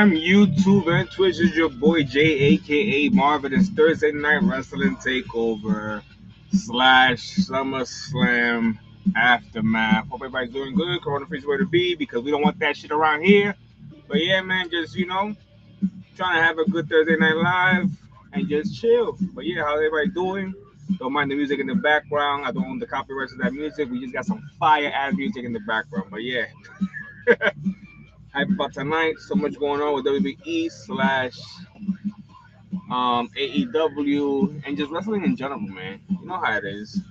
SummerSlam, YouTube, and Twitch is your boy Jay, aka Marvin. It's Thursday Night Wrestling Takeover / SummerSlam Aftermath. Hope everybody's doing good. Corona free is where to be because we don't want that shit around here. But yeah, man, just trying to have a good Thursday night live and just chill. But yeah, how's everybody doing? Don't mind the music in the background. I don't own the copyrights of that music. We just got some fire ass music in the background. But yeah. Hype about tonight. So much going on with WWE / AEW and just wrestling in general, man. You know how it is.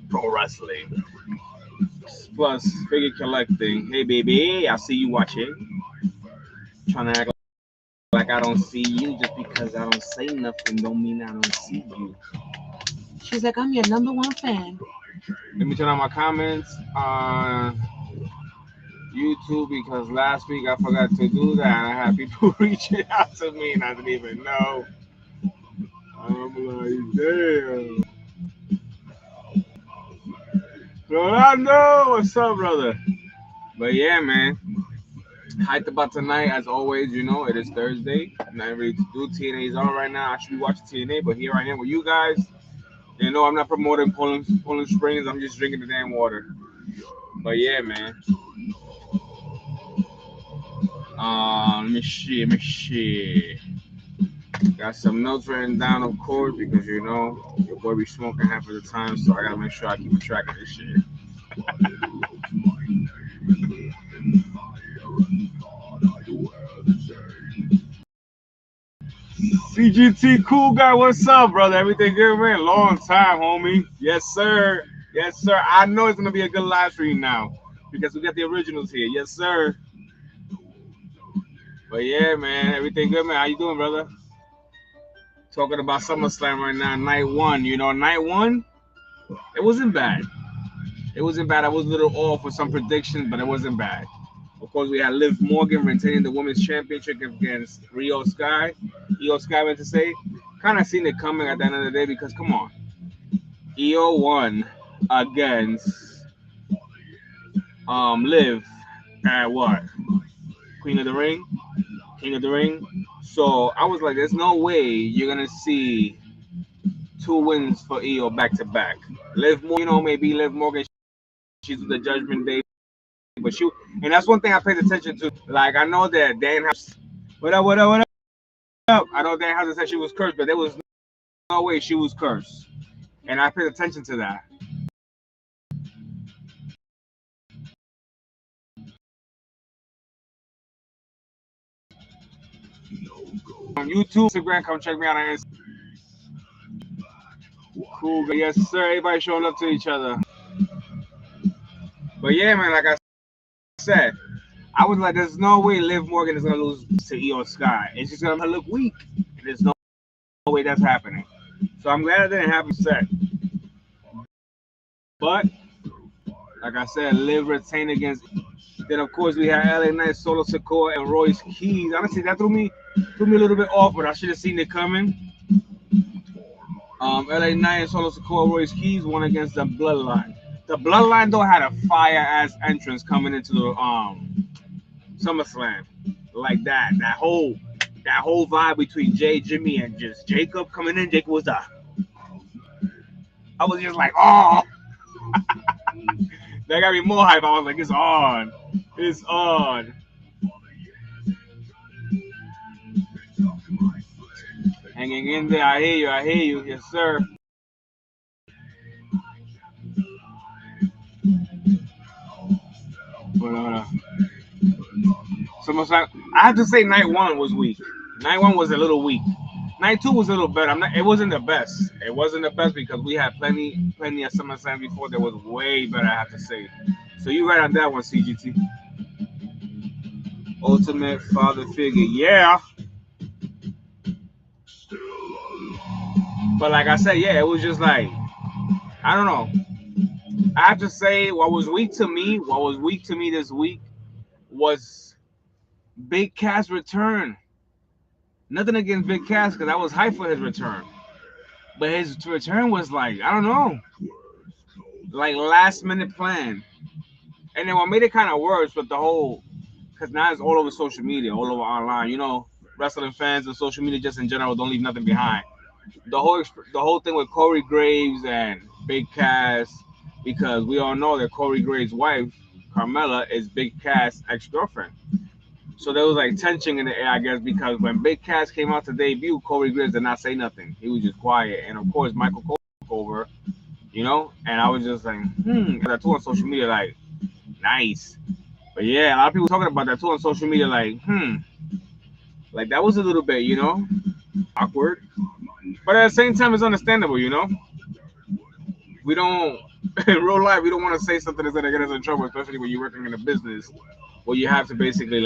Pro wrestling. Plus figure collecting. Hey baby, I see you watching. Trying to act like I don't see you just because I don't say nothing don't mean I don't see you. She's like, I'm your #1 fan. Let me turn on my comments on YouTube because last week I forgot to do that and I had people reaching out to me and I didn't even know. I'm like, damn. Rolando, what's up, brother? But yeah, man. Hyped about tonight, as always. It is Thursday. Not ready to do TNA's on right now. I should be watching TNA, but here I am with you guys. I'm not promoting Poland Springs. I'm just drinking the damn water. But yeah, man. Let me see. Got some notes written down, of course, because your boy be smoking half of the time, so I gotta make sure I keep a track of this shit. CGT cool guy, what's up, brother? Everything good, man? Long time, homie. Yes, sir. Yes, sir. I know it's gonna be a good live stream now because we got the originals here. Yes, sir. But yeah, man, everything good, man. How you doing, brother? Talking about SummerSlam right now, night one. Night one, it wasn't bad. It wasn't bad. I was a little off with some predictions, but it wasn't bad. Of course, we had Liv Morgan retaining the women's championship against Io Sky. Io Sky, meant to say, kind of seen it coming at the end of the day because, come on, Io won against Liv at what? Queen of the Ring? King of the Ring? So I was like, there's no way you're going to see 2 wins for Io back to back. Liv Morgan, maybe Liv Morgan, she's the Judgment Day. But and that's one thing I paid attention to. Like, I know that Dan House, what up? I know Dan House said she was cursed, but there was no way she was cursed. And I paid attention to that. On YouTube, Instagram, come check me out on Instagram. Cool, yes, sir. Everybody showing up to each other. But yeah, man, like I said, I was like, there's no way Liv Morgan is going to lose to Io Sky. It's just going to look weak. And there's no way that's happening. So I'm glad it didn't happen set. But, like I said, Liv retained against. Then, of course, we had LA Knight, Solo Sikoa, and Royce Keys. Honestly, that threw me a little bit off, but I should have seen it coming. LA Knight and Solo Sikoa, Royce Keys won against the Bloodline. The Bloodline, though, had a fire-ass entrance coming into the SummerSlam. Like that. That whole vibe between Jay, Jimmy, and just Jacob coming in. Jacob was I was just like, oh. That got me more hype. I was like, it's on. It's on. Hanging in there. I hear you. Yes, sir. But SummerSlam, I have to say night one was weak. Night one was a little weak. Night two was a little better. It wasn't the best. It wasn't the best because we had plenty of SummerSlam before that was way better, I have to say. So you right on that one, CGT. Ultimate father figure, yeah. But like I said, yeah, it was just like, I don't know. I have to say, what was weak to me this week was Big Cass' return. Nothing against Big Cass because I was hyped for his return. But his return was like, I don't know, like last minute plan. And then what made it kind of worse with the whole because now it's all over social media, all over online. You know, wrestling fans and social media just in general don't leave nothing behind. The whole thing with Corey Graves and Big Cass, because we all know that Corey Graves' wife Carmella is Big Cass' ex-girlfriend. So there was like tension in the air, I guess, because when Big Cass came out to debut, Corey Graves did not say nothing. He was just quiet, and of course Michael Cole took over, you know. And I was just like, that too on social media, like nice. But yeah, a lot of people talking about that too on social media, like that was a little bit, awkward. But at the same time, it's understandable, We don't in real life we don't want to say something that's gonna get us in trouble, especially when you're working in a business where you have to basically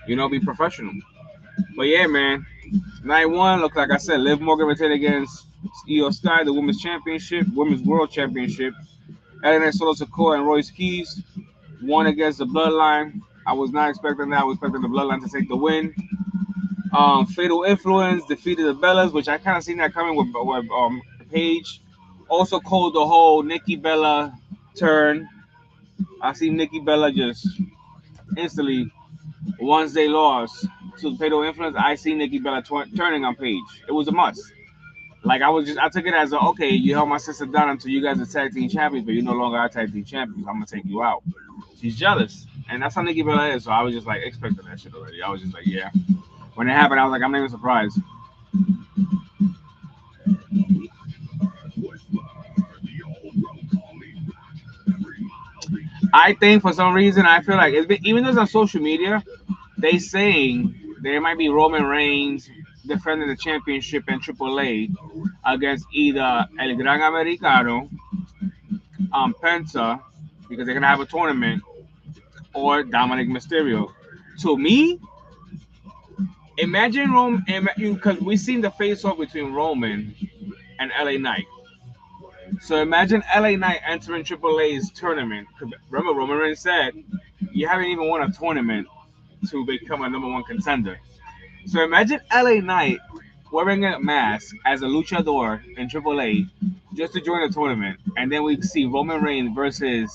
be professional. But yeah, man, night one look like I said, Liv Morgan retained against Io Sky, the women's championship, women's world championship. LNA Solo Sikoa and Royce Keys won against the Bloodline. I was not expecting that. I was expecting the Bloodline to take the win. Fatal Influence defeated the Bellas, which I kind of seen that coming with Paige. Also called the whole Nikki Bella turn. I see Nikki Bella just instantly, once they lost to Fatal Influence, I see Nikki Bella turning on Paige. It was a must. Like I took it as okay, you held my sister down until you guys are tag team champions, but you're no longer our tag team champions. I'm gonna take you out. She's jealous, and that's how Nikki Bella is. So I was just like expecting that shit already. I was just like, yeah. When it happened, I was like, I'm not even surprised. I think for some reason I feel like even though it's on social media, they saying there might be Roman Reigns defending the championship in AAA against either El Gran Americano, Penta, because they're gonna have a tournament, or Dominic Mysterio. To me, imagine Roman, because we seen the face off between Roman and LA Knight. So imagine LA Knight entering AAA's tournament. Remember, Roman Reigns said, "You haven't even won a tournament to become a number one contender." So imagine LA Knight wearing a mask as a luchador in AAA just to join the tournament, and then we see Roman Reigns versus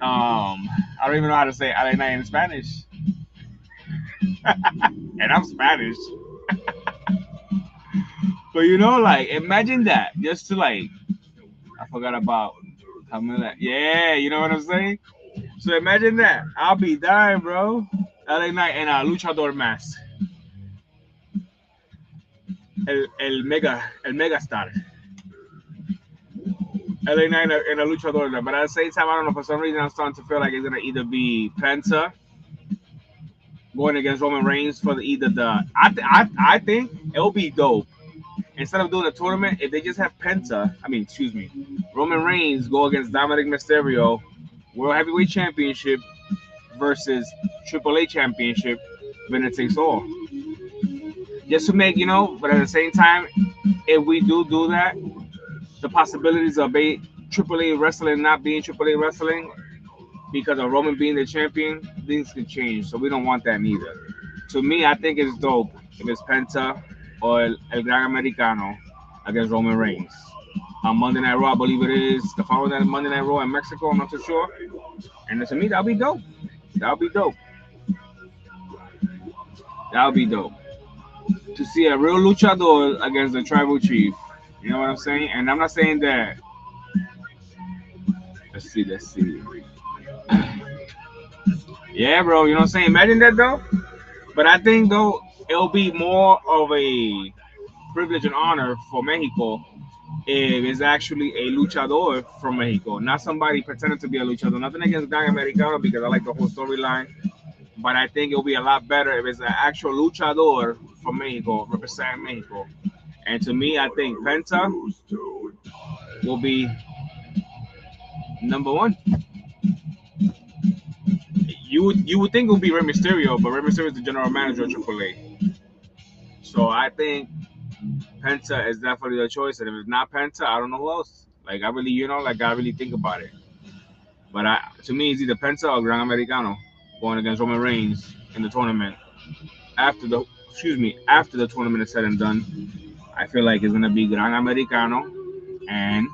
I don't even know how to say LA Knight in Spanish, and I'm Spanish. But like imagine that just to I forgot about Camila. Yeah, you know what I'm saying? So imagine that. I'll be dying, bro. LA Knight in a luchador mask. El mega star. LA Knight in a luchador. But at the same time, I don't know. For some reason, I'm starting to feel like it's gonna either be Penta going against Roman Reigns for either the. I think it'll be dope. Instead of doing a tournament, if they just have Roman Reigns go against Dominic Mysterio, World Heavyweight Championship versus AAA Championship, winner takes all. Just to make, but at the same time, if we do that, the possibilities of AAA wrestling not being AAA wrestling because of Roman being the champion, things could change. So we don't want that neither. To me, I think it's dope if it's Penta or El Gran Americano against Roman Reigns. On Monday Night Raw, I believe it is the following night, Monday Night Raw in Mexico. I'm not too sure. And to me, that'll be dope. That'll be dope. That'll be dope. To see a real luchador against the tribal chief. You know what I'm saying? And I'm not saying that. Let's see. Yeah, bro. You know what I'm saying? Imagine that, though. But I think, though, it'll be more of a privilege and honor for Mexico if it's actually a luchador from Mexico, not somebody pretending to be a luchador. Nothing against Gang Americano because I like the whole storyline. But I think it'll be a lot better if it's an actual luchador from Mexico, representing Mexico. And to me, I think Penta will be number one. You would think it would be Rey Mysterio, but Rey Mysterio is the general manager of AAA. So I think Penta is definitely the choice. And if it's not Penta, I don't know who else. Like I really, I really think about it. But to me, it's either Penta or Gran Americano going against Roman Reigns in the tournament. After the tournament is said and done, I feel like it's gonna be Gran Americano and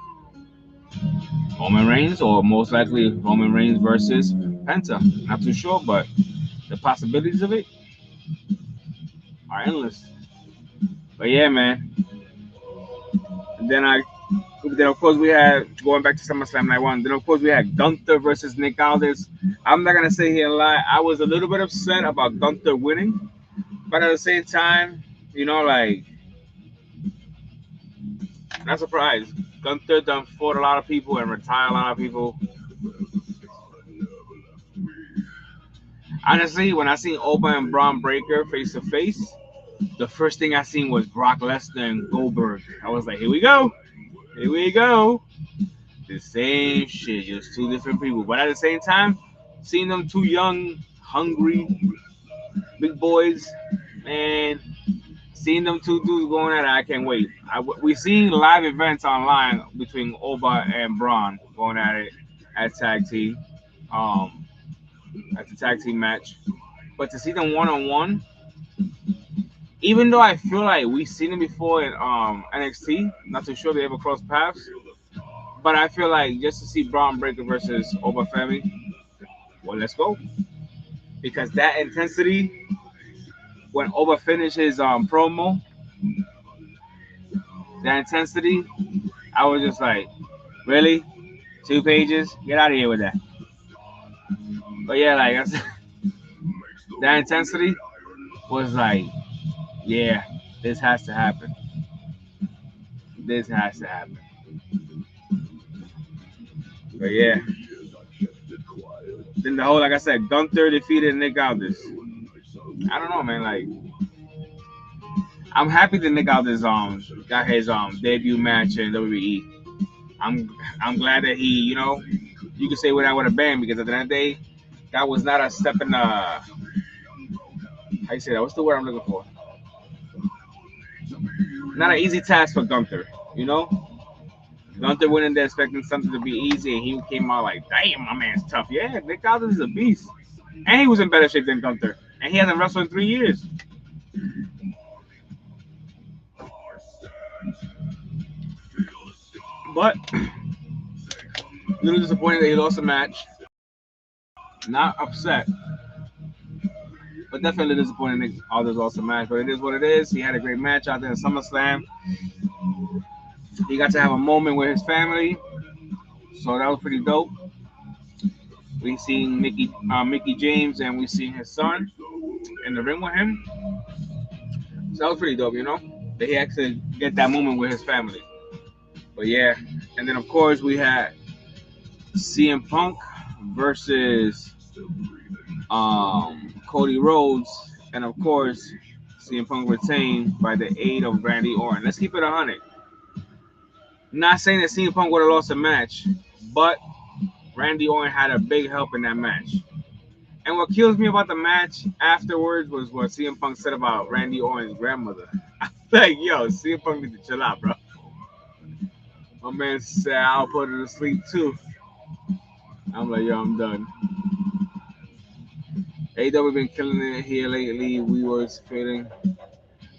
Roman Reigns, or most likely Roman Reigns versus Penta. Not too sure, but the possibilities of it are endless. But yeah, man. And then of course we had going back to SummerSlam Night One. Then of course we had Gunther versus Nick Aldis. I'm not gonna sit here and lie. I was a little bit upset about Gunther winning, but at the same time, like not surprised. Gunther done fought a lot of people and retired a lot of people. Honestly, when I seen Oba and Braun Breaker face to face, the first thing I seen was Brock Lesnar and Goldberg. I was like, here we go, here we go. The same shit, just two different people. But at the same time, seeing them two young, hungry, big boys, man, seeing them two dudes going at it, I can't wait. We seen live events online between Oba and Braun going at it at tag team, um, at the tag team match. But to see them one on one, even though I feel like we've seen them before in NXT, not too sure they ever crossed paths. But I feel like just to see Braun Breaker versus Oba Femi, well, let's go because that intensity when Oba finished his promo, that intensity, I was just like, really, 2 pages, get out of here with that. But yeah, like I said, that intensity was like, yeah, this has to happen. This has to happen. But yeah, then the whole, like I said, Gunther defeated Nick Aldis. I don't know, man. Like, I'm happy that Nick Aldis got his debut match in WWE. I'm I'm glad that you can say without with a band because at the end of the day, that was not a step in how you say that? What's the word I'm looking for? Not an easy task for Gunther. You know, Gunther went in there expecting something to be easy, and he came out like, "Damn, my man's tough." Yeah, Nick Aldis is a beast, and he was in better shape than Gunther, and he hasn't wrestled in 3 years. But a little disappointed that he lost the match. Not upset, but definitely disappointed Nick Aldis lost the match. But it is what it is. He had a great match out there in SummerSlam. He got to have a moment with his family, so that was pretty dope. We seen Mickey James, and we seen his son in the ring with him. So that was pretty dope, that he actually get that moment with his family. But yeah, and then of course we had CM Punk versus Cody Rhodes, and of course CM Punk retained by the aid of Randy Orton. Let's keep it 100. Not saying that CM Punk would have lost a match, but Randy Orton had a big help in that match. And what kills me about the match afterwards was what CM Punk said about Randy Orton's grandmother. Like, yo, CM Punk need to chill out, bro. My man said I'll put her to sleep too. I'm like, yo, I'm done. AEW been killing it here lately. We was feeling,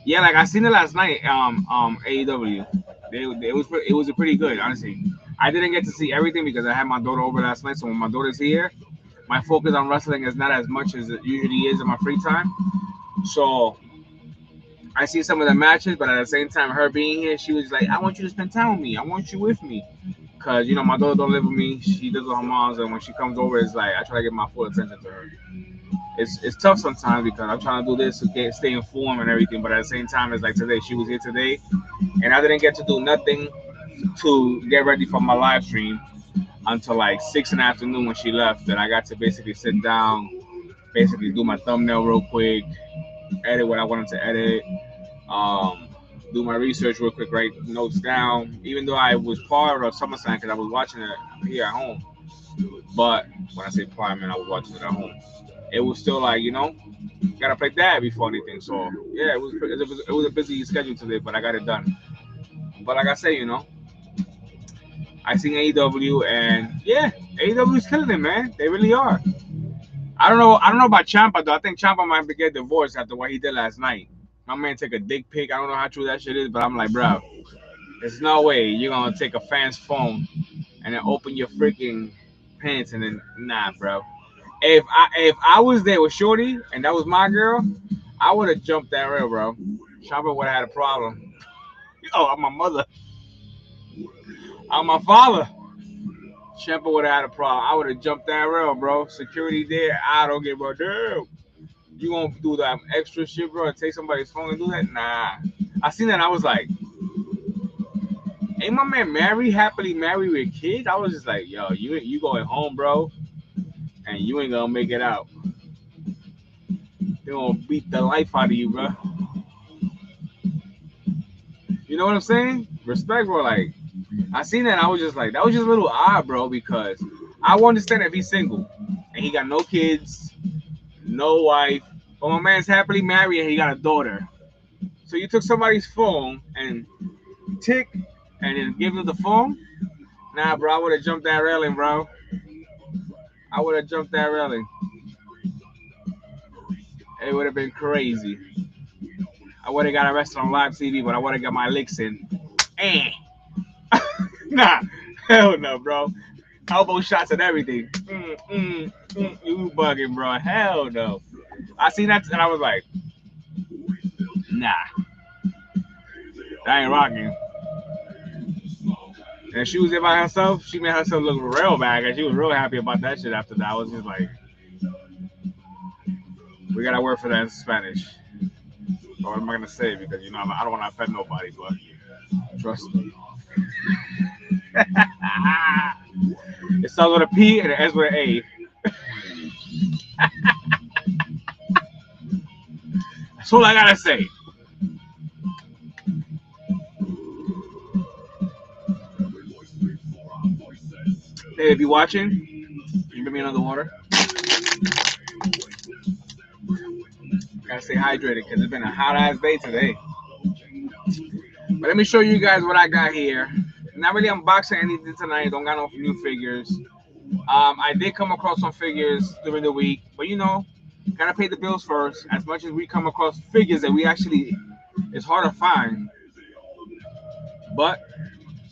yeah, like I seen it last night. AEW, it was a pretty good, honestly. I didn't get to see everything because I had my daughter over last night. So when my daughter's here, my focus on wrestling is not as much as it usually is in my free time. So I see some of the matches, but at the same time, her being here, she was like, "I want you to spend time with me. I want you with me." Cause my daughter don't live with me. She lives with her mom's, and when she comes over, it's like I try to give my full attention to her. It's tough sometimes because I'm trying to do this to stay informed and everything, but at the same time, it's like today she was here today, and I didn't get to do nothing to get ready for my live stream until like 6 in the afternoon when she left. And I got to basically sit down, basically do my thumbnail real quick, edit what I wanted to edit, um, do my research real quick, write notes down. Even though I was part of SummerSlam because I was watching it here at home, but when I say part, I mean I was watching it at home. It was still like gotta play that before anything. So yeah, it was a busy schedule today, but I got it done. But like I say, I seen AEW and yeah, AEW is killing it, man. They really are. I don't know about Champa though. I think Champa might get divorced after what he did last night. My man take a dick pic. I don't know how true that shit is, but I'm like, bro, there's no way you're gonna take a fan's phone and then open your freaking pants and then nah, bro. If I was there with Shorty and that was my girl, I would have jumped that rail, bro. Chopper would have had a problem. Oh, I'm my mother. I'm my father. Champa would have had a problem. I would have jumped that rail, bro. Security there. I don't give a damn. You gonna do that extra shit, bro, and take somebody's phone and do that? Nah. I seen that and I was like, ain't my man married, happily married with kids? I was just like, yo, you going home, bro, and you ain't gonna make it out. They gonna beat the life out of you, bro. You know what I'm saying? Respect, bro. Like, I seen that and I was just like, that was just a little odd, bro, because I want to understand if he's single and he got no kids, no wife, but my man's happily married and he got a daughter. So you took somebody's phone and tick and then give them the phone? Nah, bro, I would have jumped that railing, bro. I would have jumped that railing. It would have been crazy. I would have got arrested on live TV, but I would have got my licks in. Eh. Nah, hell no, bro. Elbow shots and everything. You bugging, bro. Hell no. I seen that and I was like, nah, that ain't rocking. And she was there by herself. She made herself look real bad, and she was real happy about that shit after that. I was just like, we got to work for that in Spanish. Or what am I going to say? Because, you know, I don't want to offend nobody, but trust me. It starts with a P and it ends with an A. That's all I got to say. Hey, if you're watching, you give me another water. Gotta stay hydrated because it's been a hot ass day today. But let me show you guys what I got here. Not really unboxing anything tonight. Don't got no new figures. I did come across some figures during the week, but you know, gotta pay the bills first. As much as we come across figures that we actually, it's hard to find. But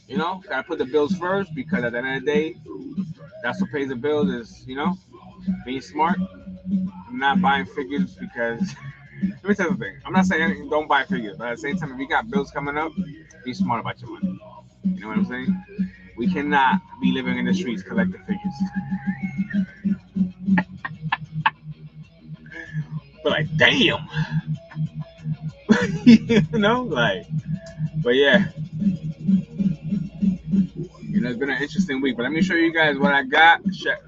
you know, gotta put the bills first because at the end of the day, that's what pays the bills. Is, you know, being smart, not buying figures because. Let me tell you something. I'm not saying don't buy figures, but at the same time, if you got bills coming up, be smart about your money. You know what I'm saying? We cannot be living in the streets collecting figures. But like, damn. You know, like, but yeah. You know, it's been an interesting week. But let me show you guys what I got. Shout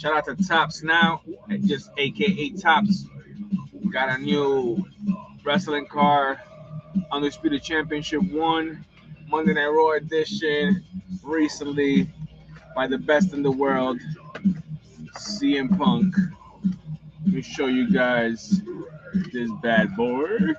out to Tops Now, just AKA Tops. Got a new wrestling card, Undisputed Championship 1, Monday Night Raw edition, recently by the best in the world, CM Punk. Let me show you guys this bad boy.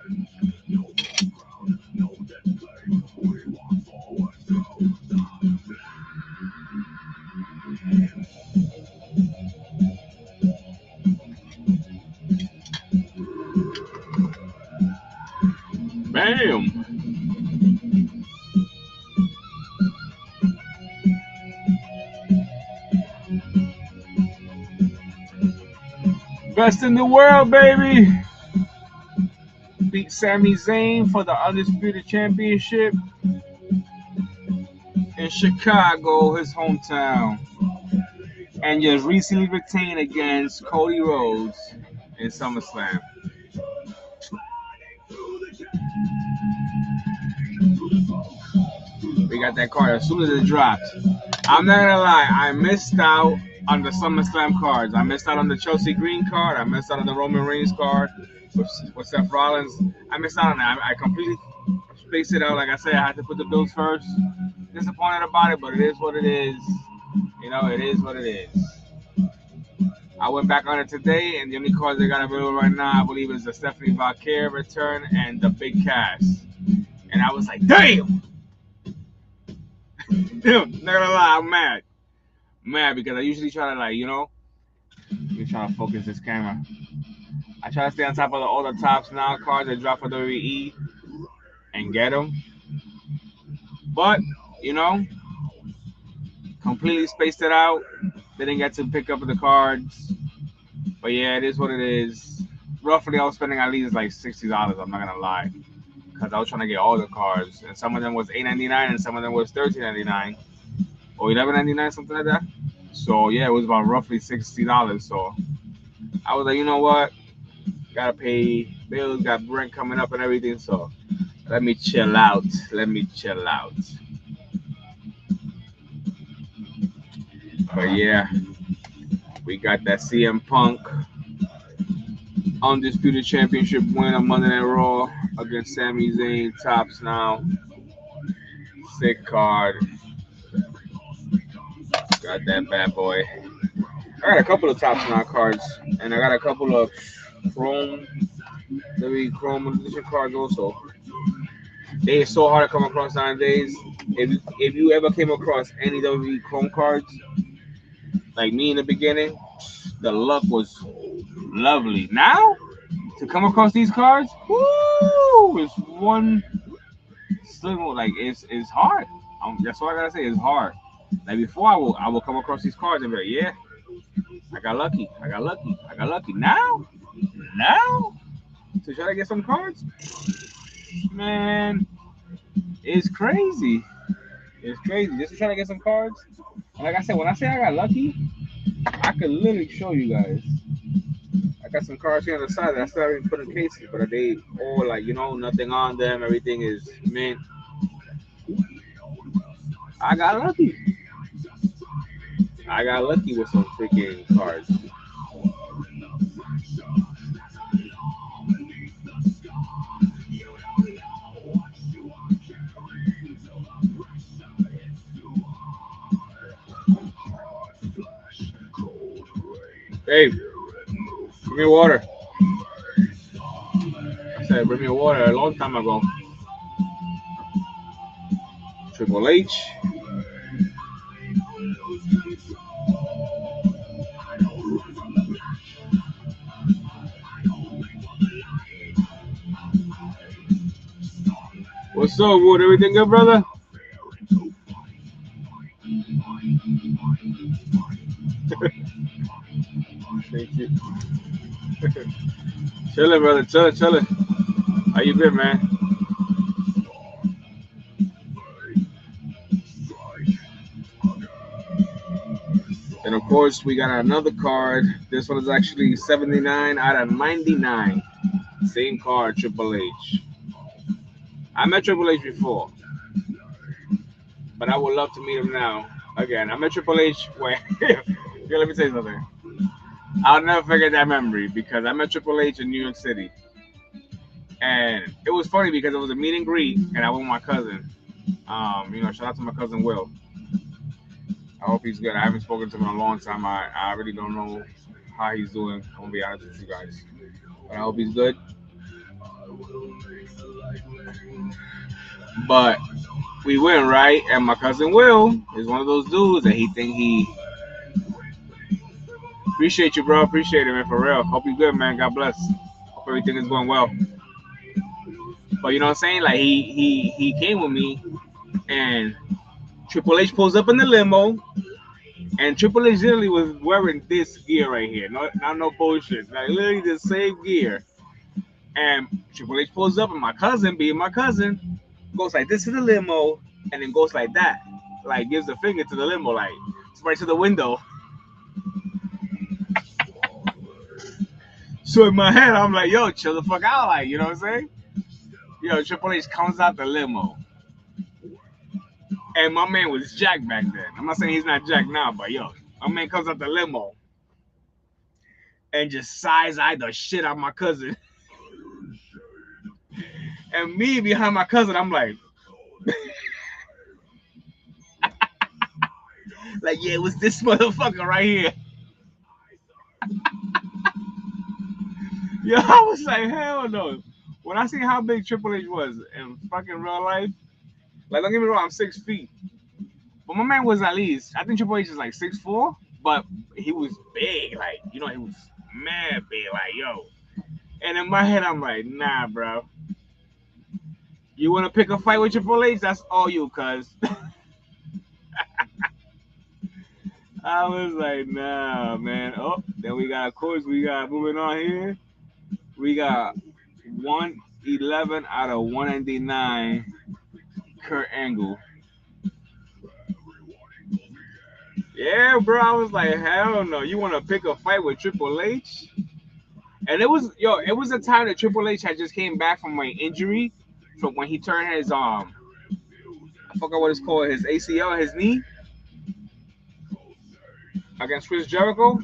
Bam! Best in the world, baby! Beat Sami Zayn for the Undisputed Championship in Chicago, his hometown. And just recently retained against Cody Rhodes in SummerSlam. We got that card as soon as it dropped. I'm not gonna lie, I missed out on the SummerSlam cards. I missed out on the Chelsea Green card. I missed out on the Roman Reigns card with Seth Rollins. I missed out on that. I completely spaced it out. Like I said, I had to put the bills first. Disappointed about it, but it is what it is. You know, it is what it is. I went back on it today, and the only cards they got available right now, I believe, is the Stephanie Valkyrie return and the Big Cass. And I was like, damn! Dude, not gonna lie, I'm mad. Mad because I usually try to, like, you know, you're trying to focus this camera. I try to stay on top of all the Tops Now cards that drop for WWE and get them. But, you know, completely spaced it out. Didn't get to pick up the cards. But yeah, it is what it is. Roughly, I was spending at least like $60. I'm not gonna lie, because I was trying to get all the cards, and some of them was $8.99, and some of them was $13.99 or $11.99, something like that. So yeah, it was about roughly $60. So I was like, you know what? Gotta pay bills, got rent coming up and everything. So let me chill out. Let me chill out. But yeah, we got that CM Punk Undisputed Championship win on Monday Night Raw against Sami Zayn. Tops now. Sick card. Got that bad boy. I got a couple of tops now cards, and I got a couple of Chrome, Chrome edition cards also. They are so hard to come across nowadays. If you ever came across any WWE Chrome cards, like me in the beginning, the luck was lovely. Now to come across these cards, woo, it's one still like it's hard. That's all I gotta say. It's hard. Like before, I will come across these cards and be like, yeah, I got lucky. I got lucky. I got lucky. Now to try to get some cards, man, it's crazy. It's crazy. Just to try to get some cards. And like I said, when I say I got lucky, I could literally show you guys. I got some cards here on the side that I still haven't put in cases, but they all like nothing on them. Everything is mint. I got lucky. I got lucky with some freaking cards. Hey, bring me water. I said bring me water a long time ago. Triple H. What's up, Wood? Everything good, brother? Thank you. Chilling, brother. Chilling, chilling. How you been, man? And of course, we got another card. This one is actually 79 out of 99. Same card, Triple H. I met Triple H before, but I would love to meet him now. Again, I met Triple H when. Here, let me tell you something. I'll never forget that memory because I met Triple H in New York City. And it was funny because it was a meet and greet, and I went with my cousin. Shout out to my cousin Will. I hope he's good. I haven't spoken to him in a long time. I really don't know how he's doing. I'm gonna be honest with you guys, but I hope he's good. But we went right, and my cousin Will is one of those dudes that he think he appreciate you, bro. Appreciate it, man, for real. Hope you good, man. God bless. Hope everything is going well. But you know what I'm saying? Like he came with me, and Triple H pulls up in the limo, and Triple H literally was wearing this gear right here. Not no bullshit. Like literally the same gear. And Triple H pulls up, and my cousin, being my cousin, goes like this to the limo, and then goes like that, like gives a finger to the limo, like right to the window. So in my head, I'm like, yo, chill the fuck out, like, you know what I'm saying? Yo, Triple H comes out the limo, and my man was Jack back then. I'm not saying he's not Jack now, but yo, my man comes out the limo and just size-eye the shit out of my cousin. And me behind my cousin, I'm like, yeah, it was this motherfucker right here. Yo, I was like, hell no. When I see how big Triple H was in fucking real life, like, don't get me wrong, I'm 6 feet. But my man was at least, I think Triple H is like 6'4", but he was big. Like, he was mad big. Like, yo. And in my head, I'm like, nah, bro. You want to pick a fight with Triple H? That's all you, cuz. I was like, nah, man. Oh, then we got, of course, we got moving on here. We got 111 out of 199. Kurt Angle. Yeah, bro. I was like, hell no. You want to pick a fight with Triple H? And it was, yo, it was a time that Triple H had just came back from an injury from when he turned his I forgot what it's called, his ACL, his knee against Chris Jericho.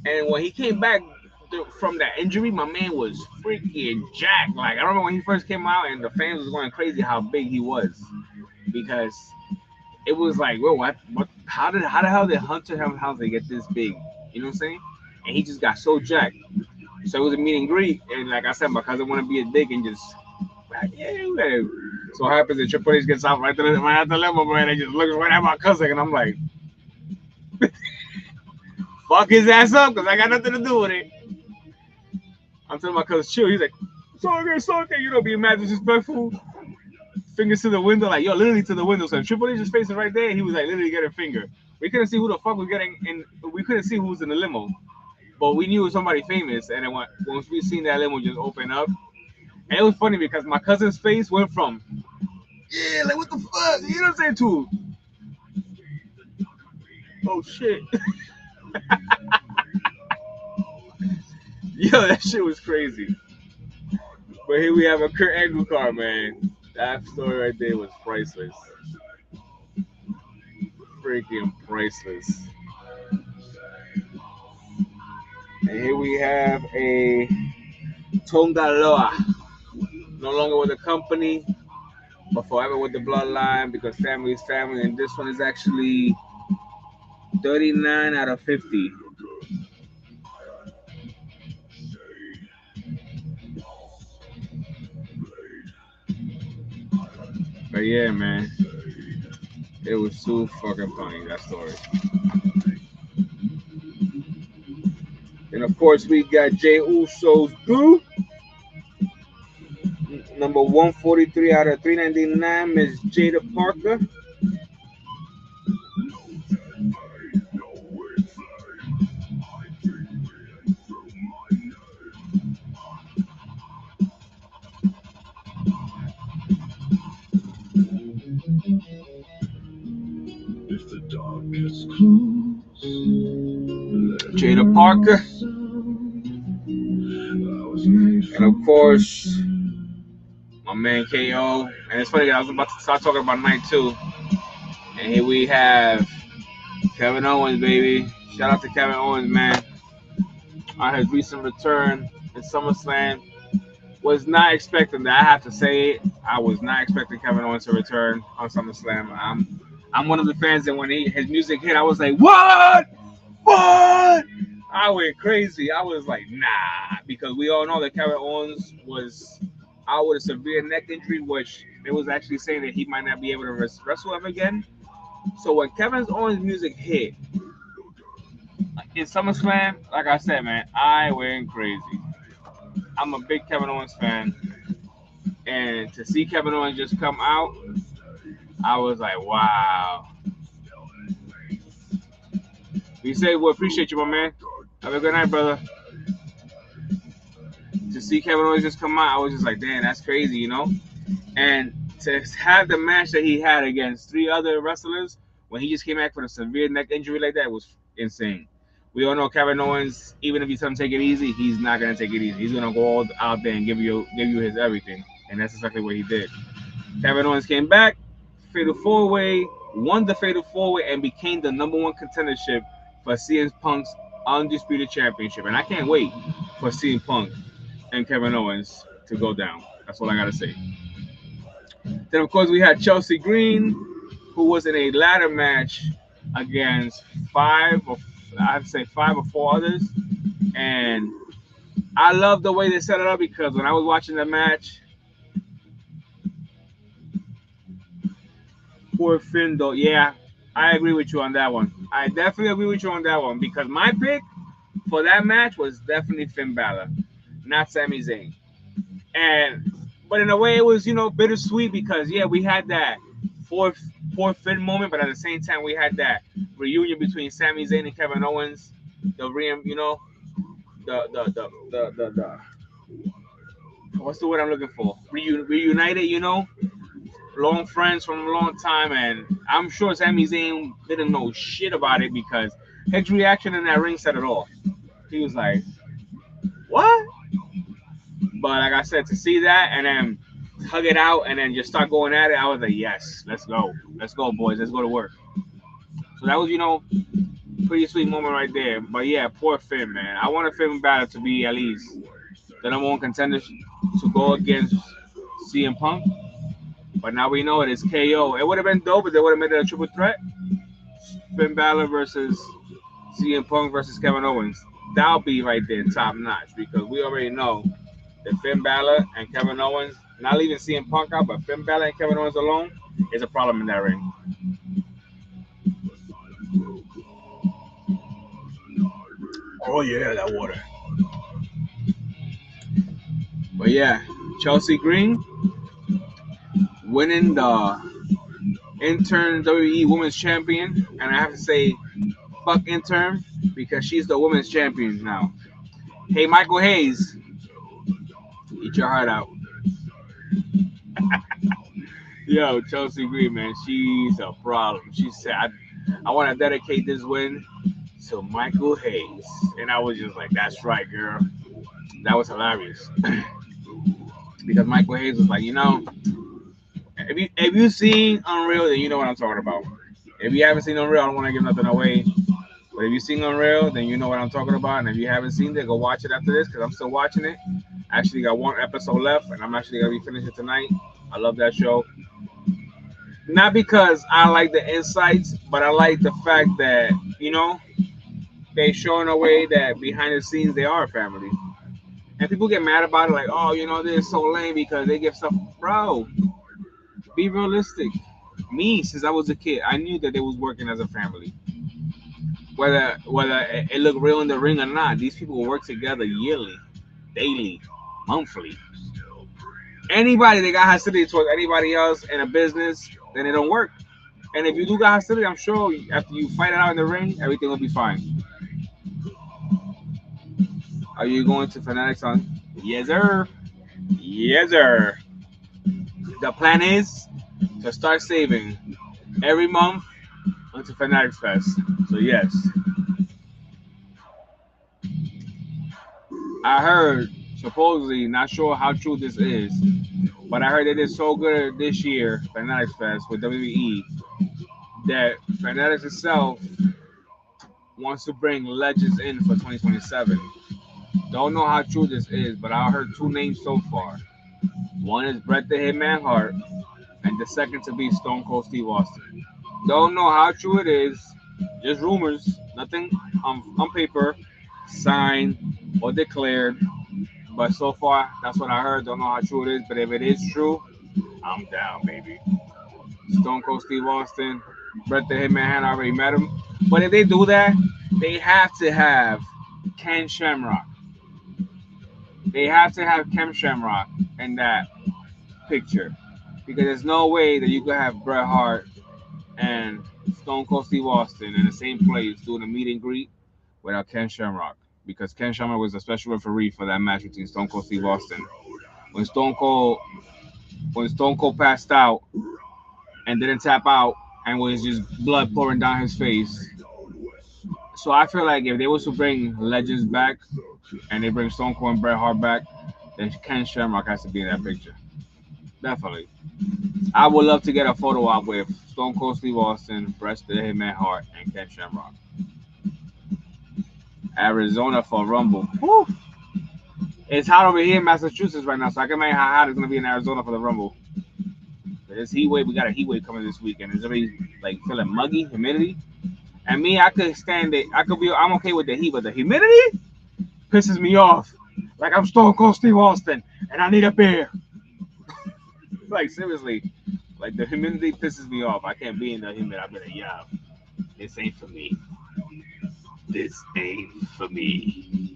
And when he came back from that injury, my man was freaking jacked. Like I remember when he first came out, and the fans was going crazy how big he was because it was like, whoa, what? How the hell did Hunter Helmsley get this big? You know what I'm saying? And he just got so jacked. So it was a meet and greet, and like I said, my cousin want to be a dick and just like, yeah, man. So what happens that Triple H gets out right at the level, man, and just looks right at my cousin, and I'm like, fuck his ass up, because I got nothing to do with it. I'm telling my cousin, chill. He's like, it's okay, you don't be mad, disrespectful. Fingers to the window, like, yo, literally to the window. So Triple H's face is right there. He was like, literally getting finger. We couldn't see who the fuck was getting in. We couldn't see who was in the limo, but we knew it was somebody famous. And then once we seen that limo just open up, and it was funny because my cousin's face went from, yeah, like what the fuck, you know what I'm saying, to, oh shit, yo, that shit was crazy. But here we have a Kurt Angle card, man. That story right there was priceless. Freaking priceless. And here we have a Tonga Loa. No longer with the company, but forever with the bloodline because family is family. And this one is actually 39 out of 50. But yeah, man. It was so fucking funny, that story. And of course, we got Jay Uso's Boo. Number 143 out of 399, Miss Jada Parker. Jada Parker. And of course, my man KO. And it's funny, I was about to start talking about night two. And here we have Kevin Owens, baby. Shout out to Kevin Owens, man. On his recent return in SummerSlam. Was not expecting that. I have to say it. I was not expecting Kevin Owens to return on SummerSlam. I'm one of the fans that when his music hit, I was like, what? What? I went crazy. I was like, nah, because we all know that Kevin Owens was out with a severe neck injury, which they was actually saying that he might not be able to wrestle ever again. So when Kevin Owens' music hit in SummerSlam, like I said, man, I went crazy. I'm a big Kevin Owens fan, and to see Kevin Owens just come out, I was like, wow. We say we appreciate you, my man. Have a good night, brother. To see Kevin Owens just come out, I was just like, damn, that's crazy, you know? And to have the match that he had against three other wrestlers when he just came back with a severe neck injury like that was insane. We all know Kevin Owens, even if he doesn't take it easy, he's not gonna take it easy. He's gonna go all out there and give you his everything. And that's exactly what he did. Kevin Owens came back, Fatal 4-Way, won the Fatal 4-Way, and became the number one contendership for CM Punk's Undisputed Championship. And I can't wait for CM Punk and Kevin Owens to go down. That's all I gotta say. Then of course we had Chelsea Green, who was in a ladder match against five or four others. And I love the way they set it up because when I was watching the match, poor Finn though, yeah, I agree with you on that one. I definitely agree with you on that one because my pick for that match was definitely Finn Balor, not Sami Zayn. But in a way it was, bittersweet because yeah, we had that fourth poor Finn moment, but at the same time we had that reunion between Sami Zayn and Kevin Owens. The you know, the what's the word I'm looking for? Reunited, you know, long friends from a long time, and I'm sure Sami Zayn didn't know shit about it because his reaction in that ring said it all. He was like, "What?" But like I said, to see that and then hug it out and then just start going at it, I was like, "Yes, let's go, boys, let's go to work." So that was, you know, pretty sweet moment right there. But yeah, poor Finn, man. I wanted Finn Balor to be at least the number one contender to go against CM Punk. But now we know it is KO. It would have been dope if they would have made it a triple threat. Finn Balor versus CM Punk versus Kevin Owens. That'll be right there top notch because we already know that Finn Balor and Kevin Owens, not leaving CM Punk out, but Finn Balor and Kevin Owens alone is a problem in that ring. Oh yeah, that water. But yeah, Chelsea Green winning the intern WWE Women's Champion, and I have to say, fuck intern because she's the Women's Champion now. Hey, Michael Hayes, eat your heart out. Yo, Chelsea Green, man, she's a problem. She said, I want to dedicate this win to Michael Hayes. And I was just like, that's right, girl. That was hilarious. Because Michael Hayes was like, you know, if you seen Unreal, then you know what I'm talking about. If you haven't seen Unreal, I don't want to give nothing away. But if you've seen Unreal, then you know what I'm talking about. And if you haven't seen it, go watch it after this because I'm still watching it. I actually got one episode left, and I'm actually going to be finishing it tonight. I love that show. Not because I like the insights, but I like the fact that, you know, they showing a way that behind the scenes they are a family. And people get mad about it, like, oh, you know, they're so lame because they give stuff. Bro, be realistic. Me, since I was a kid, I knew that they was working as a family. Whether it looked real in the ring or not, these people work together yearly, daily, monthly. Anybody that got hostility towards anybody else in a business, then it don't work. And if you do got hostility, I'm sure after you fight it out in the ring, everything will be fine. Are you going to Fanatics on? Yes, sir. Yes, sir. The plan is to start saving every month until Fanatics Fest. So yes, I heard supposedly, not sure how true this is, but I heard they did so good this year, Fanatics Fest with WWE, that Fanatics itself wants to bring legends in for 2027. Don't know how true this is, but I heard two names so far. One is Bret the Hitman Hart, and the second to be Stone Cold Steve Austin. Don't know how true it is, just rumors, nothing on paper, signed, or declared. But so far, that's what I heard. Don't know how true it is, but if it is true, I'm down, baby. Stone Cold Steve Austin, Bret the Hitman Hart, I already met him. But if they do that, they have to have Ken Shamrock. They have to have Ken Shamrock in that picture because there's no way that you could have Bret Hart and Stone Cold Steve Austin in the same place doing a meet and greet without Ken Shamrock because Ken Shamrock was a special referee for that match between Stone Cold Steve Austin. When Stone Cold when Stone Cold passed out and didn't tap out and was just blood pouring down his face. So I feel like if they was to bring legends back and they bring Stone Cold and Bret Hart back, then Ken Shamrock has to be in that picture. Definitely. I would love to get a photo op with Stone Cold Steve Austin, Bret the Hitman Hart, and Ken Shamrock. Arizona for Rumble. Woo! It's hot over here in Massachusetts right now, so I can imagine how hot it's gonna be in Arizona for the Rumble. This heat wave, we got a heat wave coming this weekend. It's already like feeling muggy, humidity. And me, I could stand it. I'm okay with the heat, but the humidity pisses me off. Like I'm Stone Cold Steve Austin, and I need a beer. Like seriously, like the humidity pisses me off. I can't be in the humid. I'll be like, yeah, this ain't for me. This ain't for me.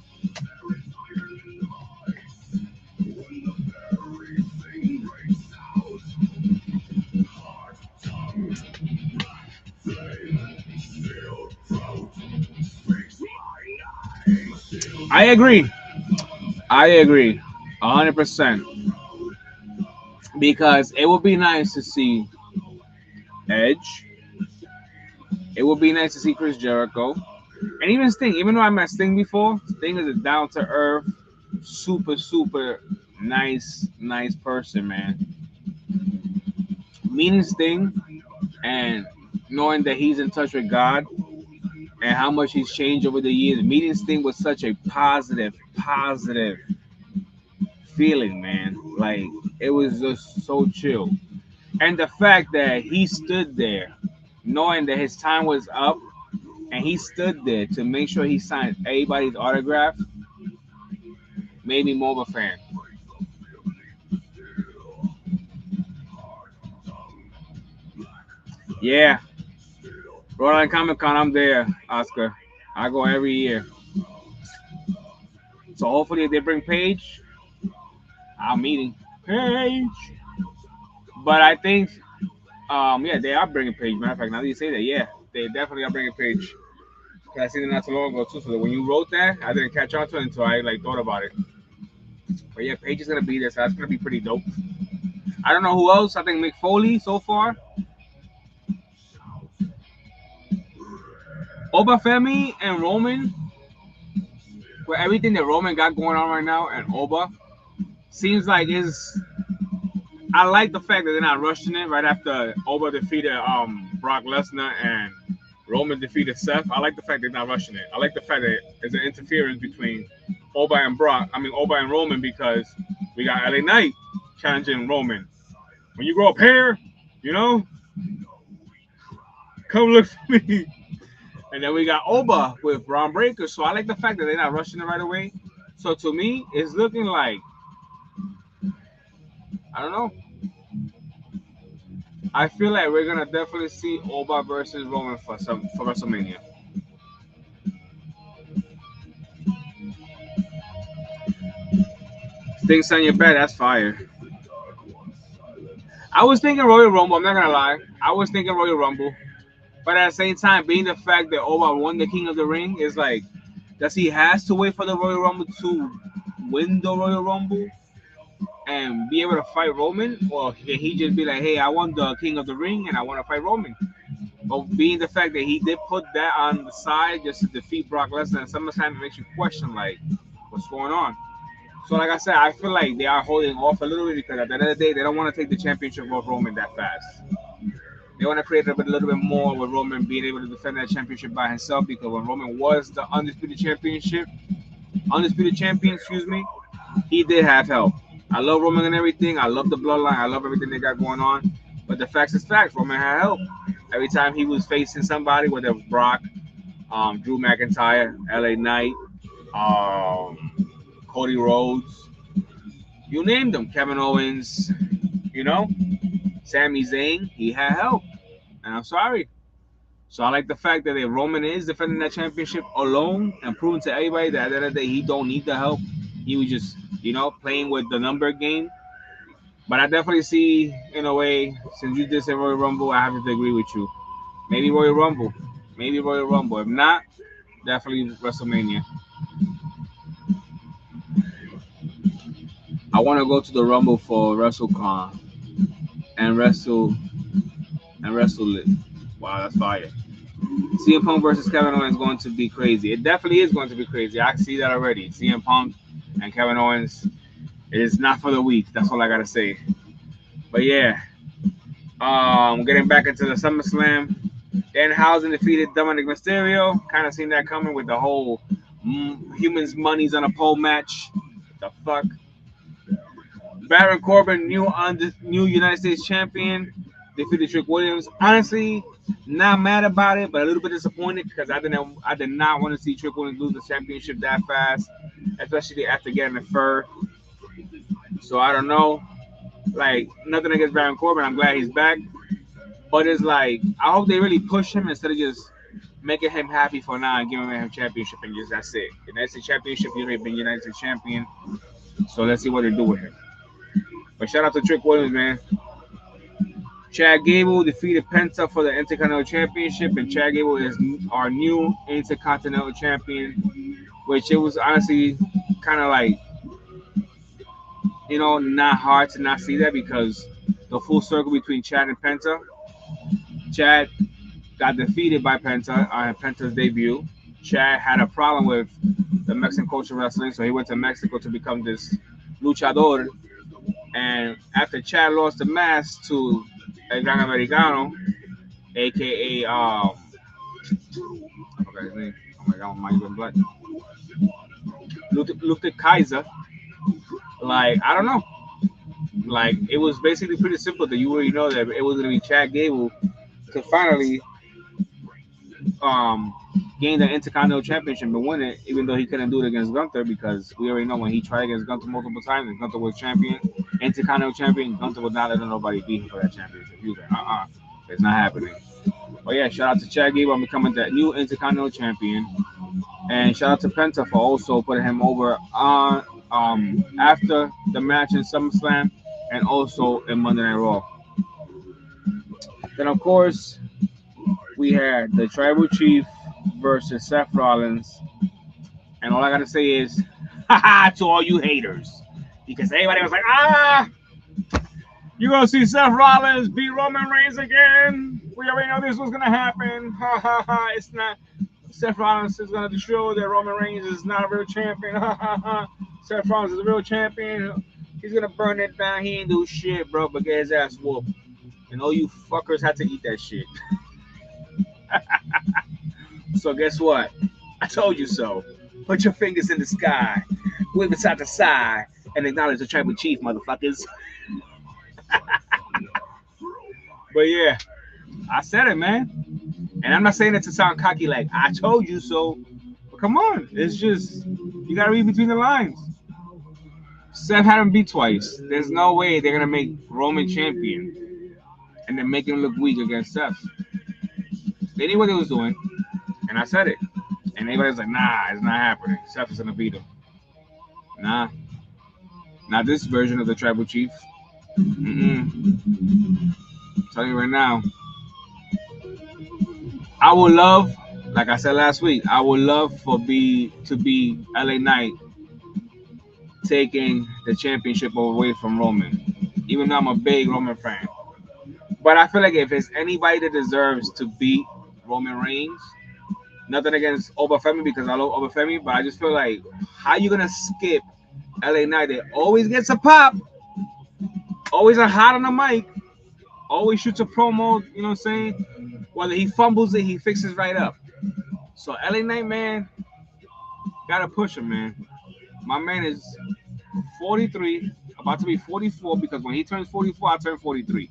I agree. I agree, 100%. Because it would be nice to see Edge. It would be nice to see Chris Jericho, and even Sting. Even though I met Sting before, Sting is a down to earth, super nice person, man. Meeting Sting and knowing that he's in touch with God and how much he's changed over the years. Meeting Sting was such a positive feeling, man. Like it was just so chill. And the fact that he stood there knowing that his time was up and he stood there to make sure he signed everybody's autograph made me more of a fan. Yeah, Rhode Island Comic Con, I'm there, Oscar. I go every year. So hopefully if they bring Paige, I'm meeting Paige. But I think, yeah, they are bringing Paige. Matter of fact, now that you say that, yeah, they definitely are bringing Paige. Cause I seen it not too long ago too. So when you wrote that, I didn't catch on to it until I like thought about it. But yeah, Paige is gonna be there, so that's gonna be pretty dope. I don't know who else. I think Mick Foley so far. Obafemi and Roman, for everything that Roman got going on right now, and Oba seems like is. I like the fact that they're not rushing it right after Oba defeated Brock Lesnar and Roman defeated Seth. I like the fact they're not rushing it. I like the fact that there's an interference between Oba and Brock. I mean Oba and Roman because we got LA Knight challenging Roman. When you grow up here, you know, come look for me. And then we got Oba with Braun Breaker. So I like the fact that they're not rushing it right away. So to me, it's looking like I don't know. I feel like we're gonna definitely see Oba versus Roman for WrestleMania. Things on your bed, that's fire. I was thinking Royal Rumble. I'm not gonna lie. I was thinking Royal Rumble, but at the same time, being the fact that Oba won the King of the Ring is like, does he has to wait for the Royal Rumble to win the Royal Rumble and be able to fight Roman, or can he just be like, hey, I won the King of the Ring and I want to fight Roman? But being the fact that he did put that on the side just to defeat Brock Lesnar at SummerSlam, it makes you question like, what's going on? So like I said, I feel like they are holding off a little bit because at the end of the day, they don't want to take the championship off Roman that fast. They want to create a little bit more with Roman being able to defend that championship by himself because when Roman was the undisputed champion, excuse me, he did have help. I love Roman and everything. I love the bloodline. I love everything they got going on. But the facts is facts. Roman had help. Every time he was facing somebody, whether it was Brock, Drew McIntyre, LA Knight, Cody Rhodes, you named them, Kevin Owens, you know, Sami Zayn, he had help. And I'm sorry. So I like the fact that if Roman is defending that championship alone and proving to everybody that at the end of the day he don't need the help. He was just, playing with the number game. But I definitely see, in a way, since you did say Royal Rumble, I have to agree with you. Maybe Royal Rumble. Maybe Royal Rumble. If not, definitely WrestleMania. I want to go to the Rumble for WrestleCon and wrestle it. Wow, that's fire. CM Punk versus Kevin Owens is going to be crazy. It definitely is going to be crazy. I see that already. CM Punk and Kevin Owens, it is not for the weak. That's all I gotta say. But yeah, getting back into the SummerSlam, Danhausen defeated Dominic Mysterio. Kind of seen that coming with the whole humans money's on a pole match. What the fuck? Baron Corbin, new United States champion, defeated Trick Williams. Honestly, not mad about it, but a little bit disappointed because I did not want to see Trick Williams lose the championship that fast, especially after getting the fur. So I don't know. Like nothing against Baron Corbin. I'm glad he's back, but it's like I hope they really push him instead of just making him happy for now and giving him championship and just that's it. United States championship, he's already been United States champion. So let's see what they do with him. But shout out to Trick Williams, man. Chad Gable defeated Penta for the Intercontinental Championship, and Chad Gable is our new Intercontinental Champion which it was honestly kind of like, not hard to not see that because the full circle between Chad and Penta. Chad got defeated by Penta on Penta's debut. Chad had a problem with the Mexican culture wrestling, so he went to Mexico to become this luchador. And after Chad lost the mask to El Gran Americano, aka I forgot his name. Oh my god, my mind went blank. Luther Kaiser. Like I don't know. Like it was basically pretty simple that you already know that it was gonna be Chad Gable to finally um gain the Intercontinental Championship and win it, even though he couldn't do it against Gunther because we already know when he tried against Gunther multiple times and Gunther was champion, Intercontinental champion, Gunther would not let nobody beat him for that championship. He was like, it's not happening. But yeah, shout out to Chad Gable on becoming that new Intercontinental champion. And shout out to Penta for also putting him over on after the match in SummerSlam and also in Monday Night Raw. Then of course we had the Tribal Chief versus Seth Rollins, and all I gotta say is, haha, to all you haters, because everybody was like, you gonna see Seth Rollins beat Roman Reigns again? We already know this was gonna happen. Ha ha ha! It's not. Seth Rollins is gonna show that Roman Reigns is not a real champion. Ha ha ha! Seth Rollins is a real champion. He's gonna burn it down. He ain't do shit, bro, but get his ass whooped. And all you fuckers had to eat that shit. So guess what? I told you so. Put your fingers in the sky, wave it side to side, and acknowledge the tribal chief, motherfuckers. But yeah, I said it, man. And I'm not saying it to sound cocky like I told you so. But come on, it's just you gotta read between the lines. Seth had him beat twice. There's no way they're gonna make Roman champion and then make him look weak against Seth. They knew what they was doing, and I said it. And everybody's like, nah, it's not happening. Seth is gonna beat him. Nah, not this version of the tribal chief. I'm telling you right now, I would love, like I said last week, I would love for to be LA Knight taking the championship away from Roman, even though I'm a big Roman fan. But I feel like if it's anybody that deserves to beat Roman Reigns, nothing against Obafemi because I love Obafemi, but I just feel like how you gonna skip LA Knight that always gets a pop, always a hot on the mic, always shoots a promo, you know what I'm saying? Whether he fumbles it, he fixes right up. So LA Knight, man, gotta push him, man. My man is 43, about to be 44, because when he turns 44, I turn 43.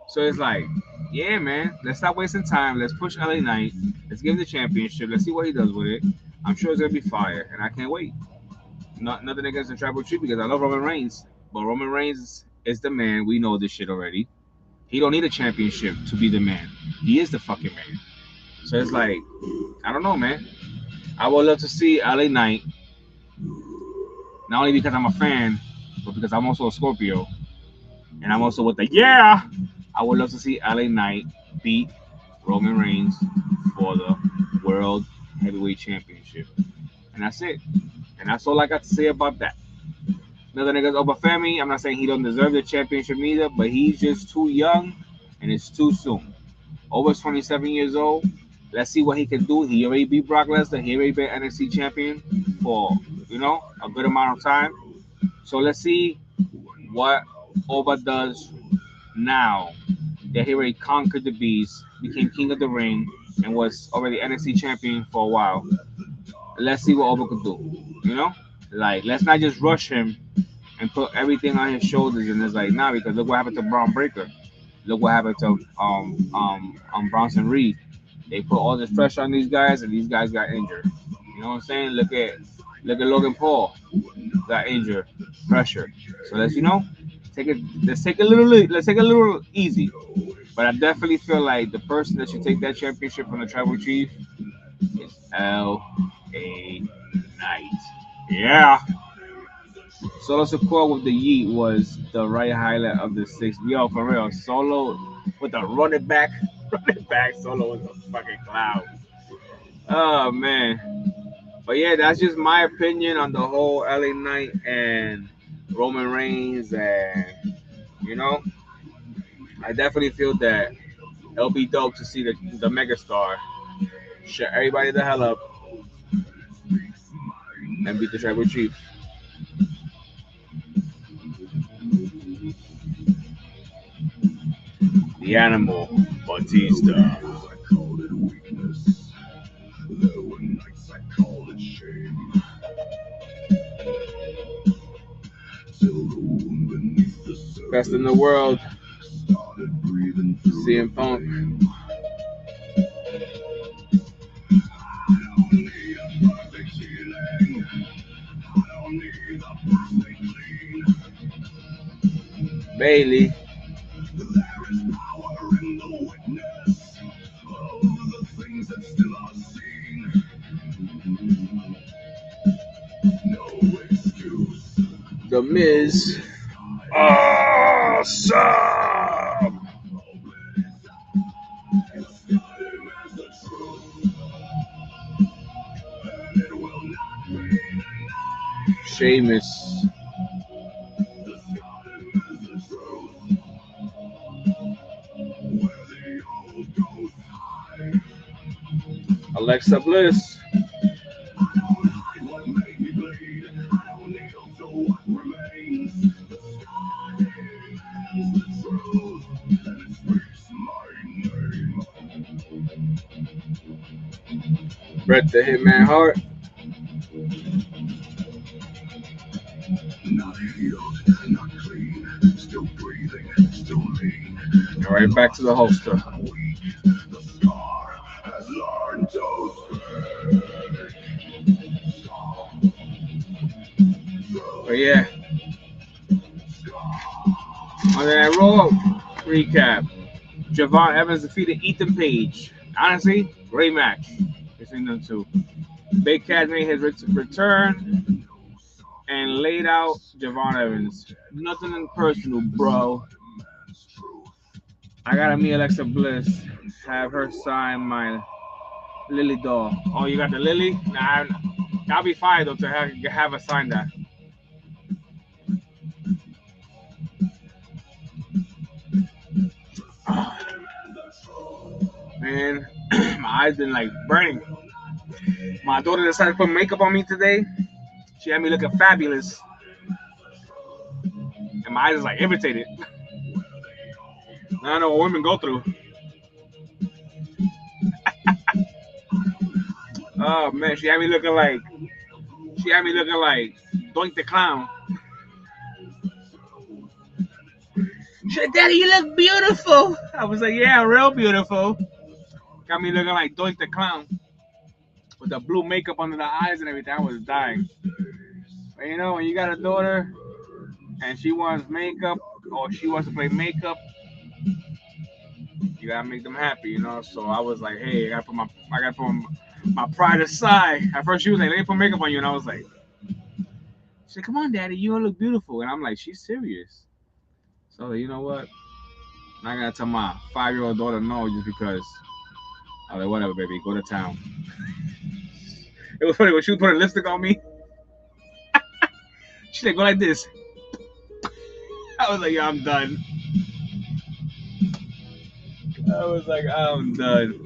So it's like, yeah, man, let's stop wasting time. Let's push LA Knight. Let's give him the championship. Let's see what he does with it. I'm sure it's gonna be fire, and I can't wait. Nothing against the tribal chief because I love Roman Reigns, but Roman Reigns is the man. We know this shit already. He don't need a championship to be the man. He is the fucking man. So it's like, I don't know, man. I would love to see LA Knight, not only because I'm a fan, but because I'm also a Scorpio, and I'm also with the yeah. I would love to see LA Knight beat Roman Reigns for the World Heavyweight Championship. And that's it. And that's all I got to say about that. Another nigga's Obafemi. I'm not saying he don't deserve the championship either, but he's just too young and it's too soon. Over 27 years old. Let's see what he can do. He already beat Brock Lesnar. He already been NXT champion for, a good amount of time. So let's see what Oba does now that he already conquered the beast, became king of the ring, and was already NXT champion for a while. Let's see what Oba could do. Like, let's not just rush him and put everything on his shoulders. And it's like, nah, because look what happened to Braun Breaker. Look what happened to Bronson Reed. They put all this pressure on these guys, and these guys got injured. You know what I'm saying? Look at Logan Paul, got injured, pressure. So let's let's take a little easy. But I definitely feel like the person that should take that championship from the tribal chief is L.A. Knight. Yeah. Solo Sikoa with the yeet was the right highlight of the sixth. Yo, for real, Solo with the running back. Solo was a fucking clown. Oh man. But yeah, that's just my opinion on the whole LA Knight and Roman Reigns, and you know, I definitely feel that it'll be dope to see the megastar shut everybody the hell up and beat the tribal chief. The animal, Batista. Best in the world, CM Punk. Bailey. The Miz. Awesome. Sheamus. Alexa Bliss. Bret the Hitman Hart. All right, back to the holster. But yeah, on that Raw recap, Javon Evans defeated Ethan Page. Honestly, great match between them two. Big Cat made his return and laid out Javon Evans. Nothing personal, bro. I gotta meet Alexa Bliss, have her sign my Lily doll. Oh, you got the Lily? Nah, that'll be fine though to have her sign that. Oh, man, my eyes been like burning. My daughter decided to put makeup on me today. She had me looking fabulous, and my eyes is like irritated. I don't know what women go through. Oh man, she had me looking like Doink the Clown. She said, "Daddy, you look beautiful." I was like, "Yeah, real beautiful." Got me looking like Doink the Clown with the blue makeup under the eyes and everything. I was dying. But you know, when you got a daughter and she wants makeup or she wants to play makeup, you gotta make them happy, you know. So I was like, "Hey, I gotta put my pride aside." At first, she was like, "Let me put makeup on you," and I was like, "She said, come on, Daddy, you don't look beautiful." And I'm like, "She's serious." So you know what? I'm not gonna tell my 5-year-old daughter no just because. I was like, "Whatever, baby, go to town." It was funny when she was putting lipstick on me. She said, "Go like this." I was like, "Yeah, I'm done." I was like, "I'm done."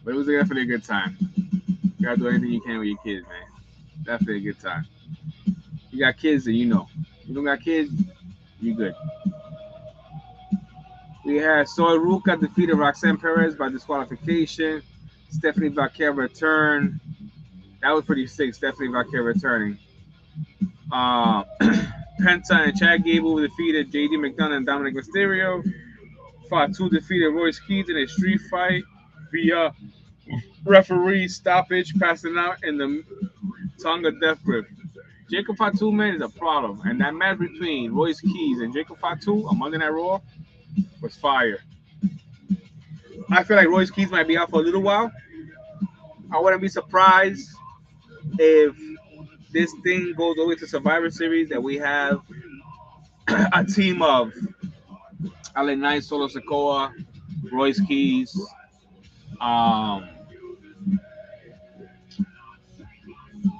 But it was definitely a good time. You gotta do anything you can with your kids, man. Definitely a good time. You got kids, and you know. You don't got kids, you good. We had Soy Ruka defeated Roxanne Perez by disqualification. Stephanie Vaquer returned. That was pretty sick. Stephanie Vaquer returning. Uh, Penta and Chad Gable defeated JD McDonough and Dominic Mysterio. Fatu defeated Royce Keys in a street fight via referee stoppage, passing out in the Tonga Death Grip. Jacob Fatu, man, is a problem. And that match between Royce Keys and Jacob Fatu on Monday Night Raw was fire. I feel like Royce Keys might be out for a little while. I wouldn't be surprised if this thing goes over to Survivor Series that we have a team of Allen Knight, Solo Sikoa, Royce Keys, um,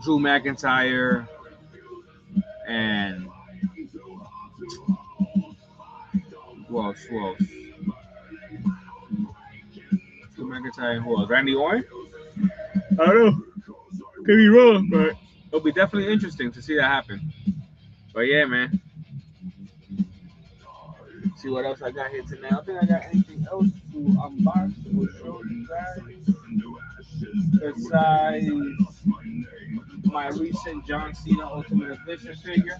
Drew McIntyre, and who else? Drew McIntyre and who else? Randy Orton? I don't know. Could be wrong, but it'll be definitely interesting to see that happen. But yeah, man. See what else I got here tonight. I don't think I got anything else to unbox or show you guys besides my recent John Cena Ultimate Edition figure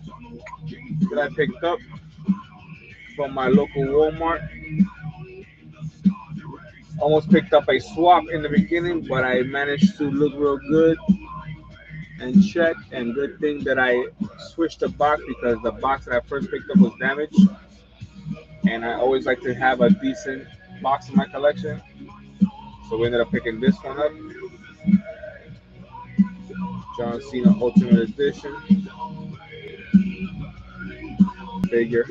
that I picked up from my local Walmart. Almost picked up a swap in the beginning, but I managed to look real good and check. And good thing that I switched the box because the box that I first picked up was damaged. And I always like to have a decent box in my collection. So we ended up picking this one up. John Cena Ultimate Edition figure.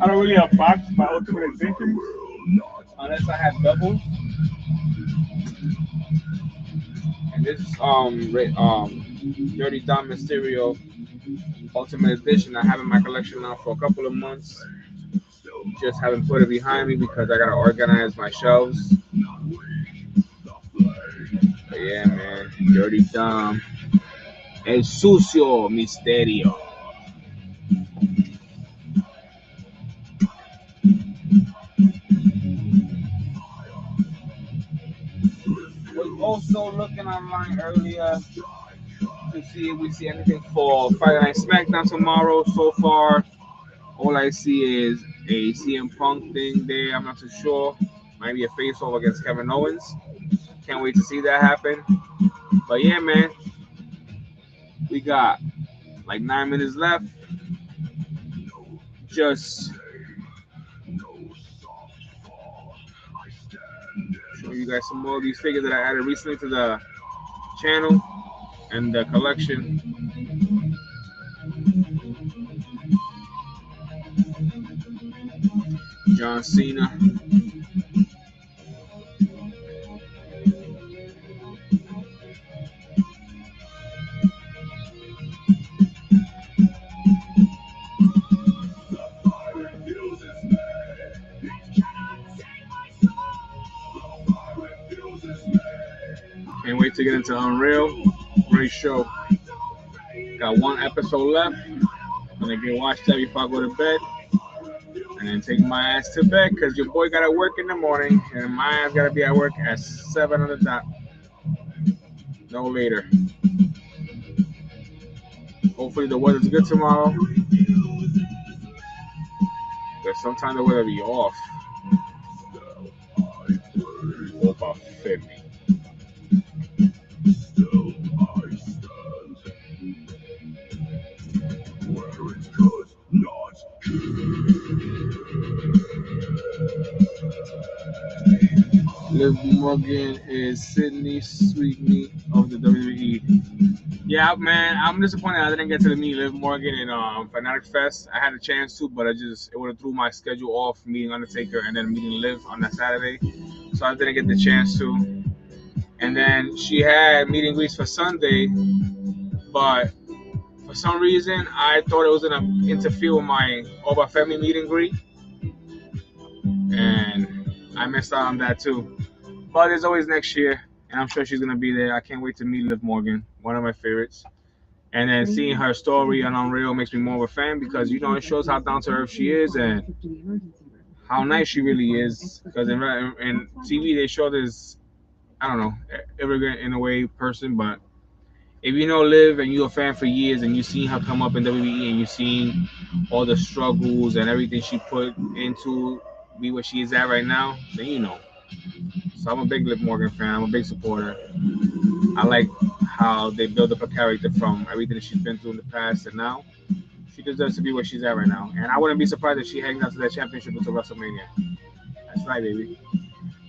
I don't really unbox my Ultimate Editions unless I have double. And this Dirty Dom Mysterio Ultimate Edition I have in my collection now for a couple of months. Just haven't put it behind me because I gotta organize my shelves. But yeah, man, Dirty Dom, El Sucio Misterio. Was also looking online earlier to see if we see anything for Friday Night SmackDown tomorrow. So far, all I see is a CM Punk thing there. I'm not too sure. Might be a face-off against Kevin Owens. Can't wait to see that happen. But yeah, man, we got like 9 minutes left. Just show you guys some more of these figures that I added recently to the channel and the collection. John Cena. Can't wait to get into Unreal. Great show. Got one episode left. I'm gonna get watch that before I go to bed. And then take my ass to bed because your boy gotta work in the morning. And my ass gotta be at work at 7 on the dot. No later. Hopefully the weather's good tomorrow. Because sometimes the weather be off. Opa Femi. Liv Morgan is Sydney Sweetney of the WWE. Yeah, man, I'm disappointed I didn't get to meet Liv Morgan in Fanatic Fest. I had a chance to, but it would have threw my schedule off meeting Undertaker and then meeting Liv on that Saturday, so I didn't get the chance to. And then she had meet and greets for Sunday, but for some reason I thought it was gonna interfere with my Oba Femi meet and greet, and I missed out on that too. But there's always next year, and I'm sure she's gonna be there. I can't wait to meet Liv Morgan, one of my favorites. And then seeing her story on Unreal makes me more of a fan because it shows how down to earth she is and how nice she really is. Because in TV they show this, I don't know, arrogant in a way person, but if you know Liv and you're a fan for years and you've seen her come up in WWE and you've seen all the struggles and everything she put into be where she is at right now, then you know. So I'm a big Liv Morgan fan. I'm a big supporter. I like how they build up her character from everything that she's been through in the past and now. She deserves to be where she's at right now. And I wouldn't be surprised if she hangs out to that championship until WrestleMania. That's right, baby.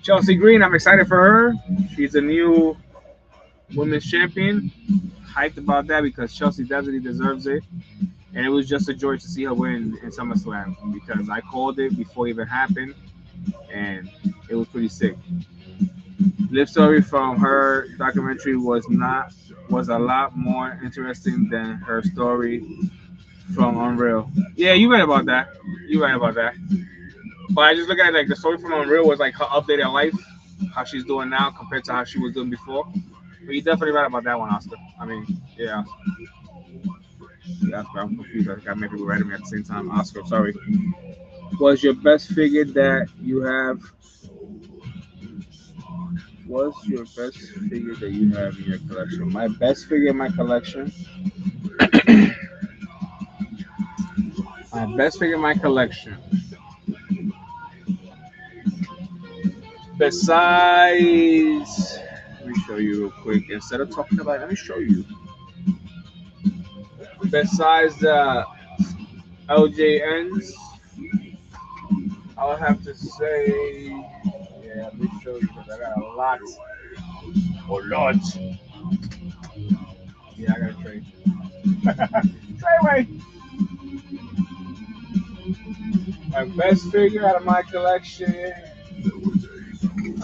Chelsea Green, I'm excited for her. She's a new women's champion. Hyped about that because Chelsea definitely deserves it. And it was just a joy to see her win in SummerSlam because I called it before it even happened. And it was pretty sick. Liv story from her documentary was not was a lot more interesting than her story from Unreal. Yeah, you right about that. You right about that. But I just look at it like the story from Unreal was like her updated life, how she's doing now compared to how she was doing before. But you're definitely right about that one, Oscar. I mean, yeah, yeah, Oscar, I'm confused. I got many people writing me at the same time. Oscar, sorry. Was your best figure that you have? What's your best figure that you have in your collection? My best figure in my collection. My best figure in my collection. Besides, let me show you real quick. Instead of talking about it, let me show you. Besides the LJNs, I would have to say, yeah, let me show you because I got a lot. Oh, Lord. Yeah, I got to trade. Trade away. My best figure out of my collection,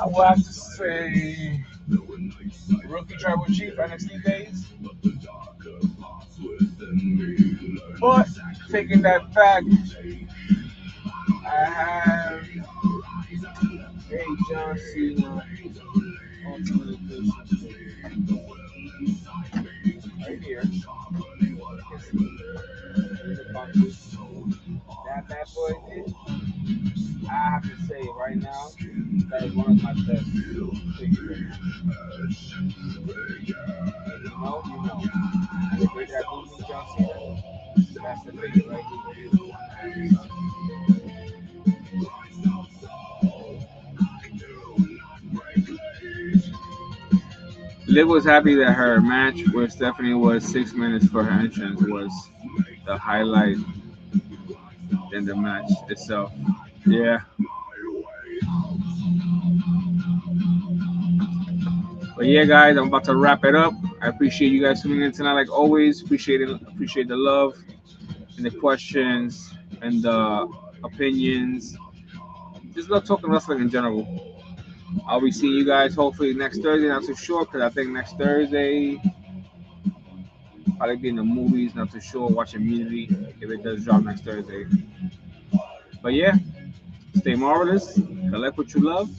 I would have to say Rookie Tribal Chief NXT days. But taking that back, I have a John Cena Ultimate Edition right here. That bad boy did. I have to say right now, that is one of my best figures. You know, you know. And the great that movie, John Cena, that's the figure right here. Liv was happy that her match with Stephanie was 6 minutes for her entrance was the highlight than the match itself. Yeah. But yeah, guys, I'm about to wrap it up. I appreciate you guys tuning in tonight, like always. Appreciate it. Appreciate the love and the questions and the opinions. Just love talking wrestling in general. I'll be seeing you guys hopefully next Thursday. Not too sure because I think next Thursday probably be in the movies. Not too sure. Watching Immunity if it does drop next Thursday. But yeah, stay marvelous. Collect what you love.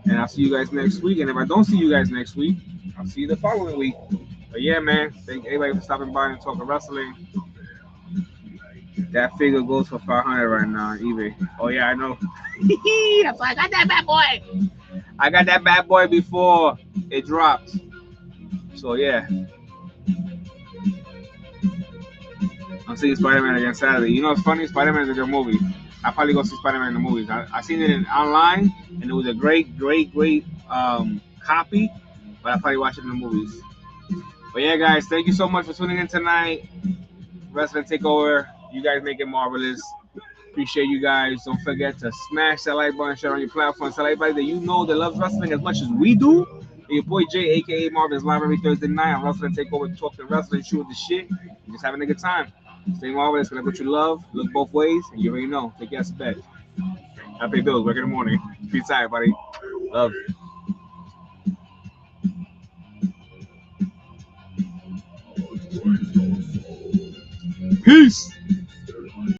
And I'll see you guys next week. And if I don't see you guys next week, I'll see you the following week. But yeah, man, thank everybody for stopping by and talking wrestling. That figure goes for 500 right now on eBay. Oh yeah, I know. That's why I got that bad boy. I got that bad boy before it dropped. So yeah, I'm seeing Spider-Man again Saturday. You know what's funny? Spider-Man is a good movie. I probably go see Spider-Man in the movies. I seen it online, and it was a great copy. But I probably watch it in the movies. But yeah, guys, thank you so much for tuning in tonight. Wrestling Takeover. You guys make it marvelous. Appreciate you guys. Don't forget to smash that like button, share on your platform. Tell everybody that you know that loves wrestling as much as we do. And your boy Jay, aka Marvin, is live every Thursday night on Wrestling Takeover, talking wrestling, shooting the shit, just having a good time. Stay marvelous, connect what you love, look both ways, and you already know. Take care, bed. I pay bills, work in the morning. Peace out, everybody. Love. Peace.